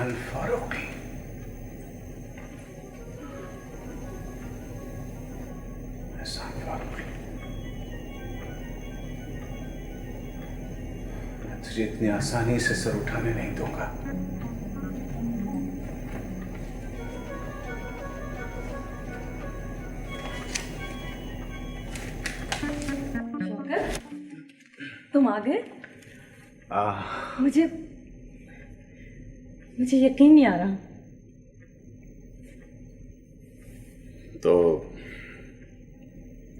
एहसान फारूकी। एहसान फारूकी, मैं तुझे इतनी आसानी से सर उठाने नहीं दूंगा। तुम आ गए? मुझे यकीन नहीं आ रहा। तो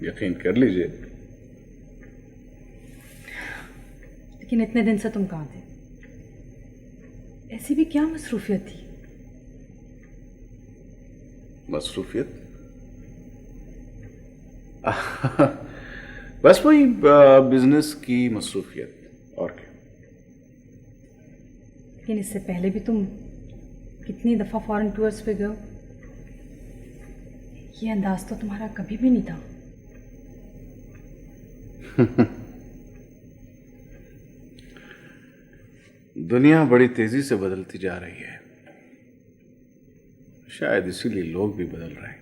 यकीन कर लीजिए। लेकिन इतने दिन से तुम कहाँ थे? ऐसी भी क्या मसरूफियत थी? मसरूफियत? बस वही बिजनेस की मसरूफियत, और क्या। लेकिन इससे पहले भी तुम कितनी दफ़ा फॉरेन टूर्स पे गए हो। ये अंदाज तो तुम्हारा कभी भी नहीं था। दुनिया बड़ी तेजी से बदलती जा रही है, शायद इसीलिए लोग भी बदल रहे हैं।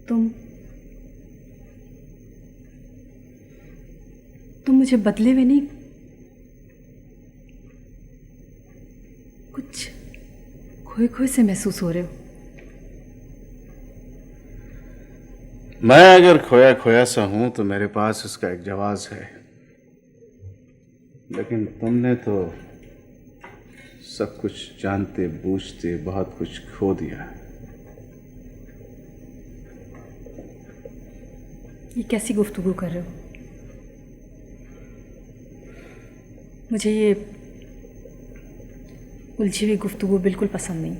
तुम मुझे बदले हुए नहीं, कुछ खोए खोए से महसूस हो रहे हो। मैं अगर खोया खोया सा हूं तो मेरे पास इसका एक जवाब है, लेकिन तुमने तो सब कुछ जानते बूझते बहुत कुछ खो दिया। ये कैसी गुफ्तगू कर रहे हो? मुझे ये उलझी हुई गुफ्तगू बिल्कुल पसंद नहीं।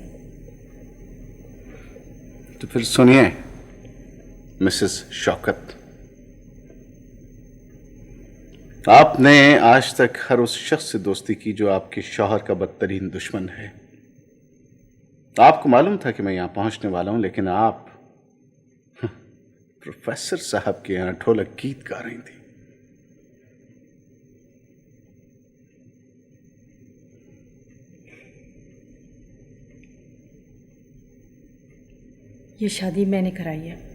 तो फिर सुनिए मिसेस शौकत, आपने आज तक हर उस शख्स से दोस्ती की जो आपके शौहर का बदतरीन दुश्मन है। आपको मालूम था कि मैं यहां पहुंचने वाला हूं, लेकिन आप प्रोफेसर साहब के यहां ढोलक गीत गा रही थी। ये शादी मैंने कराई है।